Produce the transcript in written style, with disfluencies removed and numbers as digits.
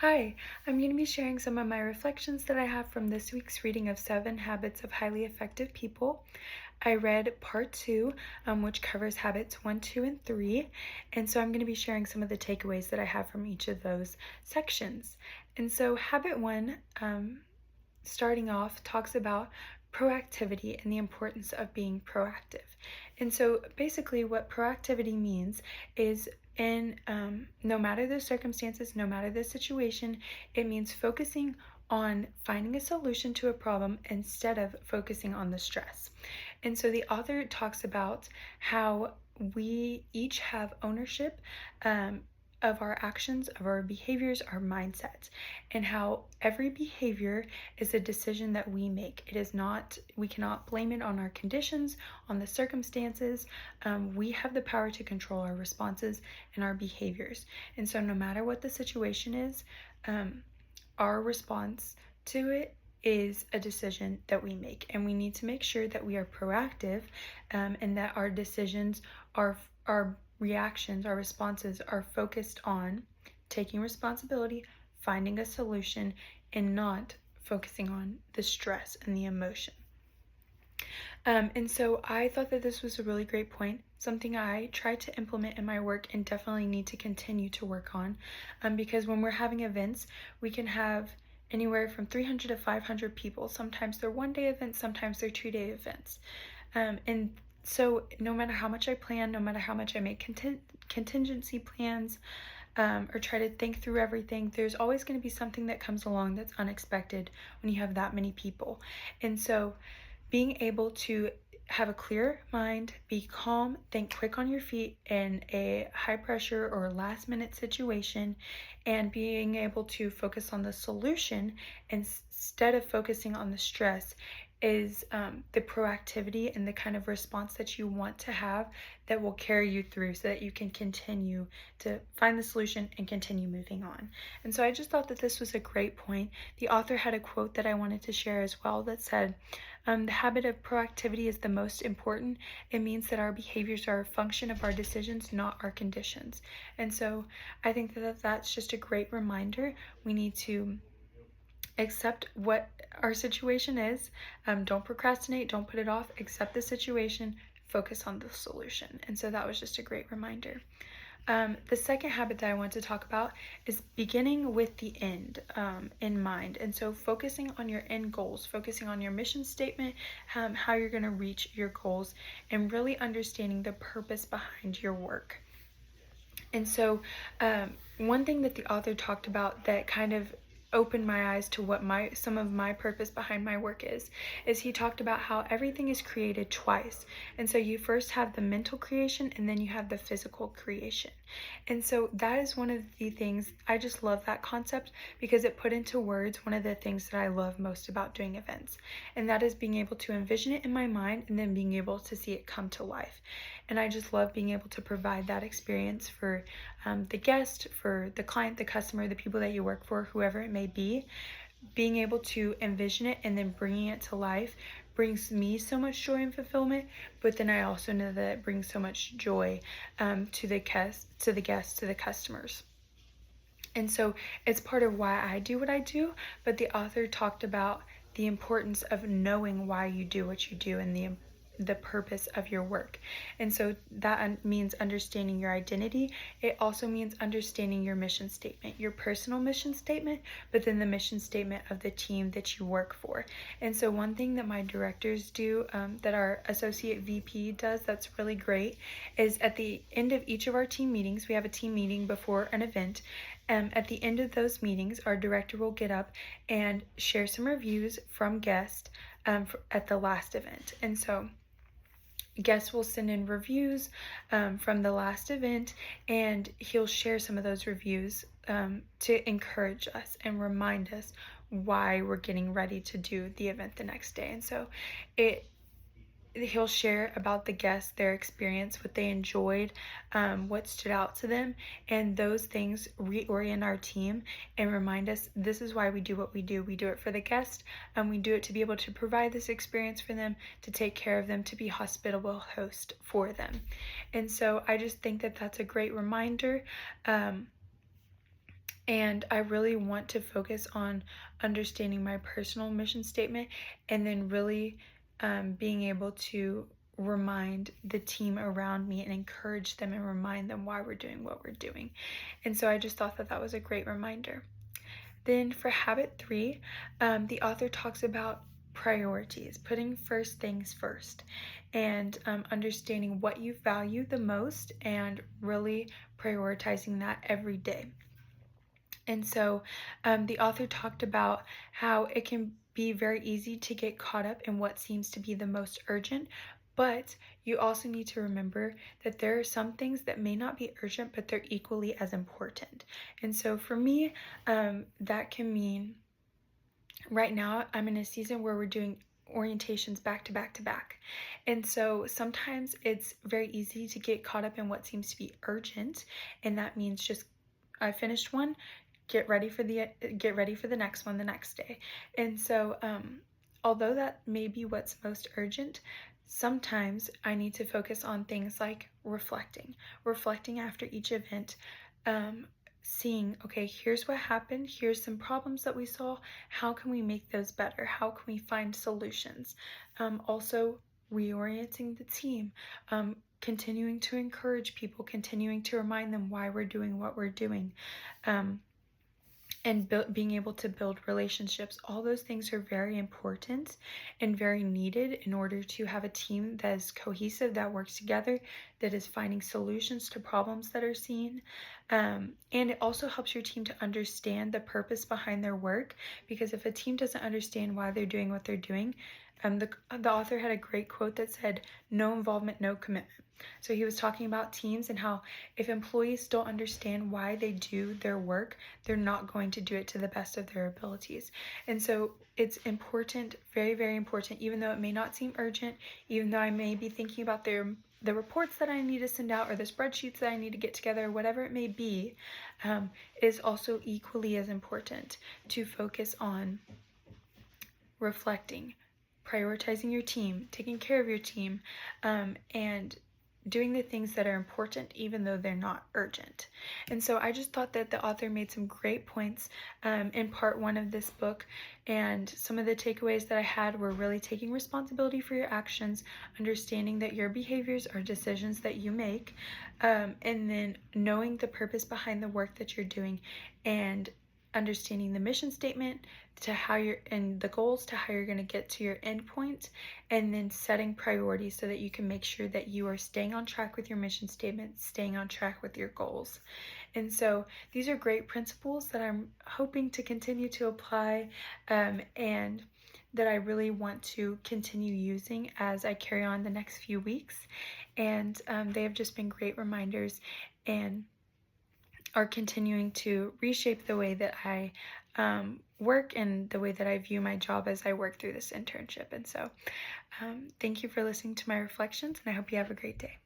Hi, I'm going to be sharing some of my reflections that I have from this week's reading of 7 Habits of Highly Effective People. I read part 2, which covers habits 1, 2, and 3, and so I'm going to be sharing some of the takeaways that I have from each of those sections. And so, habit 1, starting off, talks about proactivity and the importance of being proactive. And so basically what proactivity means is no matter the circumstances, no matter the situation, it means focusing on finding a solution to a problem instead of focusing on the stress. And so the author talks about how we each have ownership of our actions, of our behaviors, our mindsets, and how every behavior is a decision that we make. It is not, we cannot blame it on our conditions, on the circumstances. We have the power to control our responses and our behaviors. And so, no matter what the situation is, our response to it is a decision that we make, and we need to make sure that we are proactive, and that our decisions, our reactions, our responses are focused on taking responsibility, finding a solution, and not focusing on the stress and the emotion. And so I thought that this was a really great point, something I try to implement in my work and definitely need to continue to work on, because when we're having events, we can have anywhere from 300 to 500 people. Sometimes they're one-day events, sometimes they're two-day events. And so no matter how much I plan, no matter how much I make contingency plans, or try to think through everything, there's always going to be something that comes along that's unexpected when you have that many people. And so being able to have a clear mind, be calm, think quick on your feet in a high pressure or last minute situation, and being able to focus on the solution instead of focusing on the stress is the proactivity and the kind of response that you want to have that will carry you through so that you can continue to find the solution and continue moving on. And so I just thought that this was a great point. The author had a quote that I wanted to share as well that said, the habit of proactivity is the most important. It means that our behaviors are a function of our decisions, not our conditions. And so I think that that's just a great reminder. We need to accept what our situation is. Don't procrastinate, don't put it off, accept the situation, focus on the solution. And so that was just a great reminder. The second habit that I want to talk about is beginning with the end in mind. And so focusing on your end goals, focusing on your mission statement, how you're going to reach your goals, and really understanding the purpose behind your work. And so one thing that the author talked about that kind of opened my eyes to what some of my purpose behind my work is he talked about how everything is created twice. And so you first have the mental creation and then you have the physical creation. And so that is one of the things, I just love that concept because it put into words one of the things that I love most about doing events. And that is being able to envision it in my mind and then being able to see it come to life. And I just love being able to provide that experience for the guest, for the client, the customer, the people that you work for, whoever it may be. Being able to envision it and then bringing it to life brings me so much joy and fulfillment, but then I also know that it brings so much joy to the guests, to the customers. And so it's part of why I do what I do, but the author talked about the importance of knowing why you do what you do and the purpose of your work. And so that means understanding your identity. It also means understanding your mission statement, your personal mission statement, but then the mission statement of the team that you work for. And so one thing that my directors do, that our associate VP does that's really great, is at the end of each of our team meetings, we have a team meeting before an event. At the end of those meetings, our director will get up and share some reviews from guests at the last event. And so guests will send in reviews from the last event, and he'll share some of those reviews to encourage us and remind us why we're getting ready to do the event the next day. And so he'll share about the guests, their experience, what they enjoyed, what stood out to them, and those things reorient our team and remind us this is why we do what we do. We do it for the guest, and we do it to be able to provide this experience for them, to take care of them, to be hospitable host for them. And so I just think that that's a great reminder. And I really want to focus on understanding my personal mission statement and then really being able to remind the team around me and encourage them and remind them why we're doing what we're doing. And so I just thought that that was a great reminder. Then for habit 3, the author talks about priorities, putting first things first, and understanding what you value the most and really prioritizing that every day. And so the author talked about how it can be very easy to get caught up in what seems to be the most urgent, but you also need to remember that there are some things that may not be urgent, but they're equally as important. And so for me, that can mean right now I'm in a season where we're doing orientations back to back to back. And so sometimes it's very easy to get caught up in what seems to be urgent, and that means just I finished one, get ready for the next one the next day. And so although that may be what's most urgent, sometimes I need to focus on things like reflecting after each event, seeing, okay, here's what happened, here's some problems that we saw, how can we make those better, how can we find solutions. Also reorienting the team, continuing to encourage people, continuing to remind them why we're doing what we're doing, and being able to build relationships. All those things are very important and very needed in order to have a team that is cohesive, that works together, that is finding solutions to problems that are seen. And it also helps your team to understand the purpose behind their work, because if a team doesn't understand why they're doing what they're doing, the author had a great quote that said, "No involvement, no commitment." So he was talking about teams and how if employees don't understand why they do their work, they're not going to do it to the best of their abilities. And so it's important, very, very important, even though it may not seem urgent, even though I may be thinking about the reports that I need to send out or the spreadsheets that I need to get together, whatever it may be, is also equally as important to focus on reflecting, prioritizing your team, taking care of your team, and doing the things that are important even though they're not urgent. And so I just thought that the author made some great points in part 1 of this book, and some of the takeaways that I had were really taking responsibility for your actions, understanding that your behaviors are decisions that you make, and then knowing the purpose behind the work that you're doing, and understanding the mission statement to how you're and the goals to how you're going to get to your end point, and then setting priorities so that you can make sure that you are staying on track with your mission statement, staying on track with your goals. And so these are great principles that I'm hoping to continue to apply, and that I really want to continue using as I carry on the next few weeks. And they have just been great reminders and are continuing to reshape the way that I work and the way that I view my job as I work through this internship. And so thank you for listening to my reflections, and I hope you have a great day.